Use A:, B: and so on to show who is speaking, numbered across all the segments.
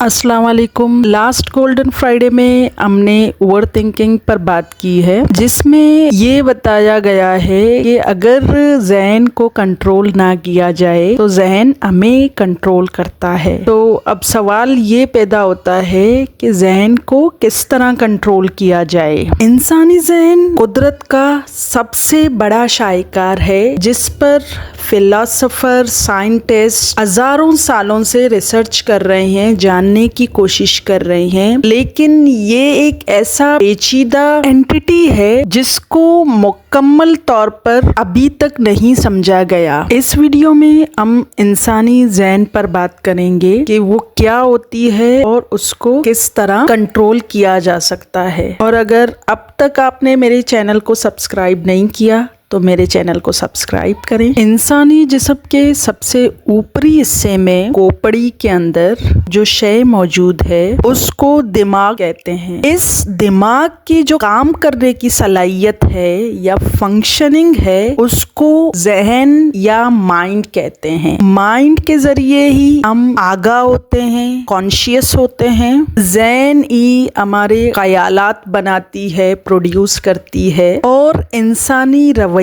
A: अस्सलाम वालेकुम। Last golden Friday में हमने ओवर थिंकिंग पर बात की है, जिसमें ये बताया गया है कि अगर ज़हन को कंट्रोल ना किया जाए तो ज़हन हमें कंट्रोल करता है। तो अब सवाल ये पैदा होता है कि ज़हन को किस तरह कंट्रोल किया जाए। इंसानी ज़हन कुदरत का सबसे बड़ा शाहकार है, जिस पर फिलोसोफर, साइंटिस्ट हजारों सालों से रिसर्च कर रहे हैं, जानने की कोशिश कर रहे हैं, लेकिन ये एक ऐसा पेचीदा एंटिटी है जिसको मुकम्मल तौर पर अभी तक नहीं समझा गया। इस वीडियो में हम इंसानी ज़हन पर बात करेंगे कि वो क्या होती है और उसको किस तरह कंट्रोल किया जा सकता है। और अगर अब तक आपने मेरे चैनल को सब्सक्राइब नहीं किया तो मेरे चैनल को सब्सक्राइब करें। इंसानी जिस्म के सबसे ऊपरी हिस्से में खोपड़ी के अंदर जो शय मौजूद है उसको दिमाग कहते हैं। इस दिमाग की जो काम करने की सलाहियत है या फंक्शनिंग है उसको ज़हन या माइंड कहते हैं। माइंड के जरिए ही हम आगाह होते हैं, कॉन्शियस होते हैं। ज़हन ही हमारे ख्यालात बनाती है, प्रोड्यूस करती है, और इंसानी रवैया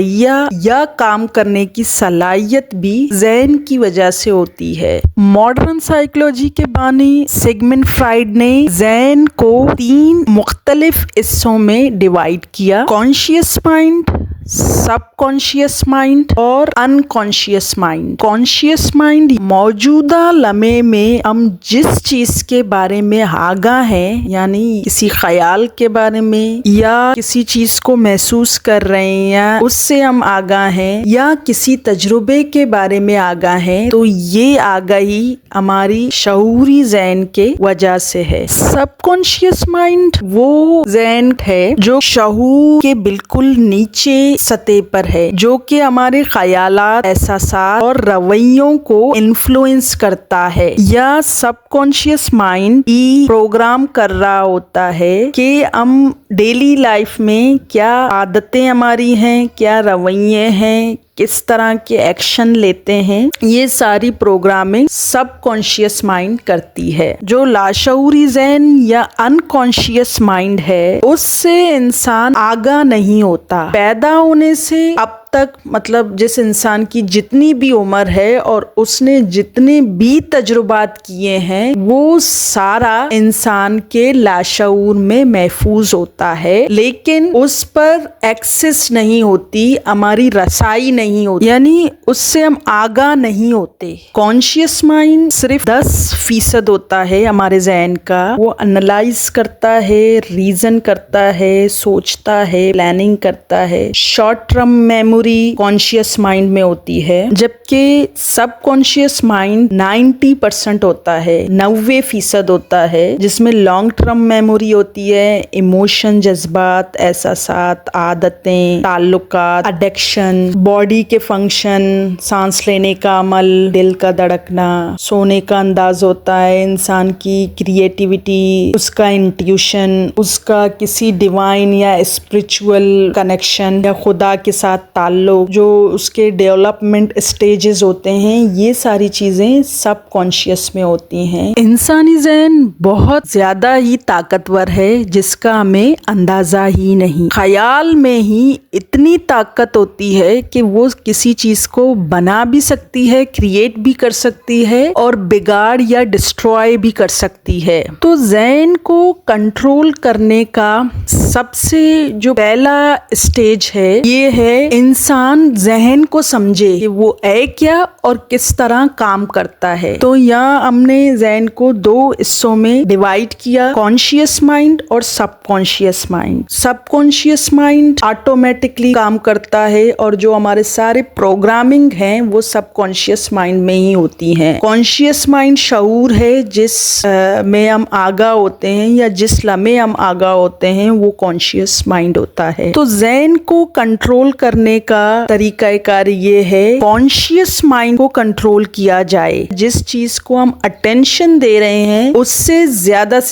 A: या काम करने की सलाहियत भी ज़हन की वजह से होती है। मॉडर्न साइकोलॉजी के बानी सिगमंड फ्राइड ने ज़हन को 3 मुख्तलिफ हिस्सों में डिवाइड किया: कॉन्शियस माइंड, सबकॉन्शियस माइंड और अनकॉन्शियस माइंड। कॉन्शियस माइंड मौजूदा लम्हे में हम जिस चीज के बारे में आगाह हैं, यानी किसी ख्याल के बारे में या किसी चीज को महसूस कर रहे हैं या उससे हम आगाह हैं या किसी तजुर्बे के बारे में आगाह हैं, तो ये आगाही हमारी शऊरी ज़हन के वजह से है। सबकॉन्शियस माइंड वो ज़हन है जो शऊर के बिल्कुल नीचे सतह पर है, जो कि हमारे ख्यालात, एहसासात और रवैयों को इन्फ्लुएंस करता है। या सबकॉन्शियस माइंड ही प्रोग्राम कर रहा होता है कि हम डेली लाइफ में क्या आदतें हमारी हैं, क्या रवैये हैं, किस तरह के एक्शन लेते हैं। ये सारी प्रोग्रामिंग सबकॉन्शियस माइंड करती है। जो लाशऊरी ज़हन या अनकॉन्शियस माइंड है उससे इंसान आगाह नहीं होता। पैदा होने से अब तक, मतलब जिस इंसान की जितनी भी उम्र है और उसने जितने भी तजुर्बात किए हैं, वो सारा इंसान के लाशऊर में महफूज होता है, लेकिन उस पर एक्सेस नहीं होती, हमारी रसाई नहीं होती, यानी उससे हम आगाह नहीं होते। कॉन्शियस माइंड सिर्फ 10% होता है हमारे ज़हन का। वो एनालाइज करता है, रीजन करता है, सोचता है, प्लानिंग करता है। Short term memory conscious mind में होती है, जबकि सबकॉन्शियस माइंड 90% होता है, 90% होता है, जिसमें लॉन्ग टर्म मेमोरी होती है, इमोशन, जज्बात, एहसासात, आदतें, ताल्लुकात, एडिक्शन, बॉडी के फंक्शन, सांस लेने का अमल, दिल का धड़कना, सोने का अंदाज होता है, इंसान की क्रिएटिविटी, उसका इंट्यूशन, उसका किसी डिवाइन या स्पिरिचुअल कनेक्शन या खुदा के साथ ताल्लुक, जो उसके डेवलपमेंट स्टेजेस होते हैं, ये सारी चीजें सब कॉन्शियस में होती हैं। इंसानी ज़हन बहुत ज्यादा ही ताकतवर है, जिसका हमें अंदाजा ही नहीं। ख्याल में ही इतनी ताकत होती है कि वो किसी चीज को बना भी सकती है, क्रिएट भी कर सकती है और बिगाड़ या डिस्ट्रॉय भी कर सकती है। तो ज़हन को कंट्रोल करने का सबसे जो पहला स्टेज है, ये है इंसान ज़हन को समझे कि वो है क्या और किस तरह काम करता है। तो यहाँ हमने ज़हन को 2 हिस्सों में डिवाइड किया: कॉन्शियस माइंड और subconscious mind. Subconscious mind automatically काम करता है और जो हमारे सारे प्रोग्रामिंग हैं वो सबकॉन्शियस माइंड में ही होती हैं। कॉन्शियस माइंड शऊर है, जिस में हम आगाह होते हैं या जिस लम्हे हम आगाह होते हैं, वो कॉन्शियस माइंड होता है। तो ज़हन को कंट्रोल करने का तरीका कार ये है, कॉन्शियस माइंड को कंट्रोल किया जाए। जिस चीज को हम अटेंशन दे रहे हैं उससे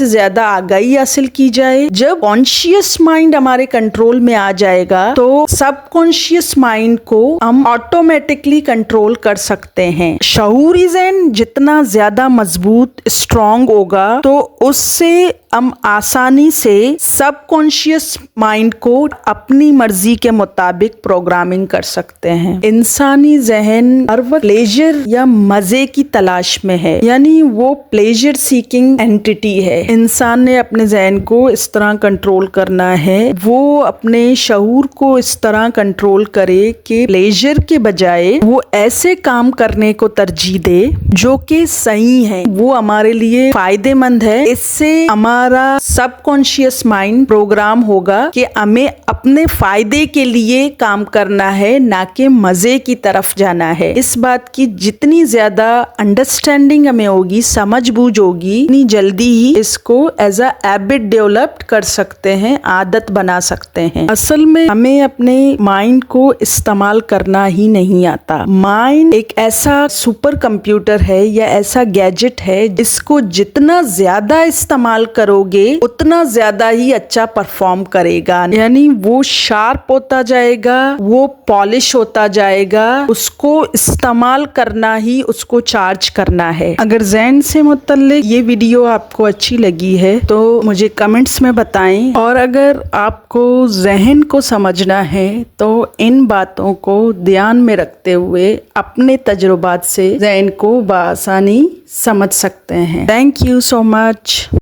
A: ज्यादा आगाही हासिल की जाए। जब कॉन्शियस माइंड हमारे कंट्रोल में आ जाएगा तो सबकॉन्शियस माइंड को हम ऑटोमेटिकली कंट्रोल कर सकते हैं। शऊरी ज़हन जितना ज्यादा मजबूत स्ट्रांग होगा तो उससे हम आसानी से सबकॉन्शियस माइंड को अपनी मर्जी के मुताबिक प्रोग्रामिंग कर सकते हैं। इंसानी जहन हर वक्त प्लेजर या मजे की तलाश में है, यानी वो प्लेजर सीकिंग एंटिटी है। इंसान ने अपने जहन को इस तरह कंट्रोल करना है, वो अपने शऊर को इस तरह कंट्रोल करे कि प्लेजर के बजाय वो ऐसे काम करने को तरजीह दे जो कि सही है, वो हमारे लिए फायदेमंद है। इससे हमारा सबकॉन्शियस माइंड प्रोग्राम होगा कि हमें अपने फायदे के लिए काम करना है, ना कि मजे की तरफ जाना है। इस बात की जितनी ज्यादा अंडरस्टैंडिंग हमें होगी, समझ बूझ होगी, इतनी जल्दी ही इसको एज अ हैबिट डेवलप कर सकते हैं, आदत बना सकते हैं। असल में हमें अपने माइंड को इस्तेमाल करना ही नहीं आता। माइंड एक ऐसा सुपर कंप्यूटर है या ऐसा गैजेट है जिसको जितना ज्यादा इस्तेमाल करोगे उतना ज्यादा ही अच्छा परफॉर्म करेगा, यानी वो शार्प होता जाएगा, वो पॉलिश होता जाएगा। उसको इस्तेमाल करना ही उसको चार्ज करना है। अगर ज़हन से मुतल्लिक ये वीडियो आपको अच्छी लगी है तो मुझे कमेंट्स में बताएं, और अगर आपको ज़हन को समझना है तो इन बातों को ध्यान में रखते हुए अपने तजुर्बात से ज़हन को बआसानी समझ सकते हैं। Thank you so much.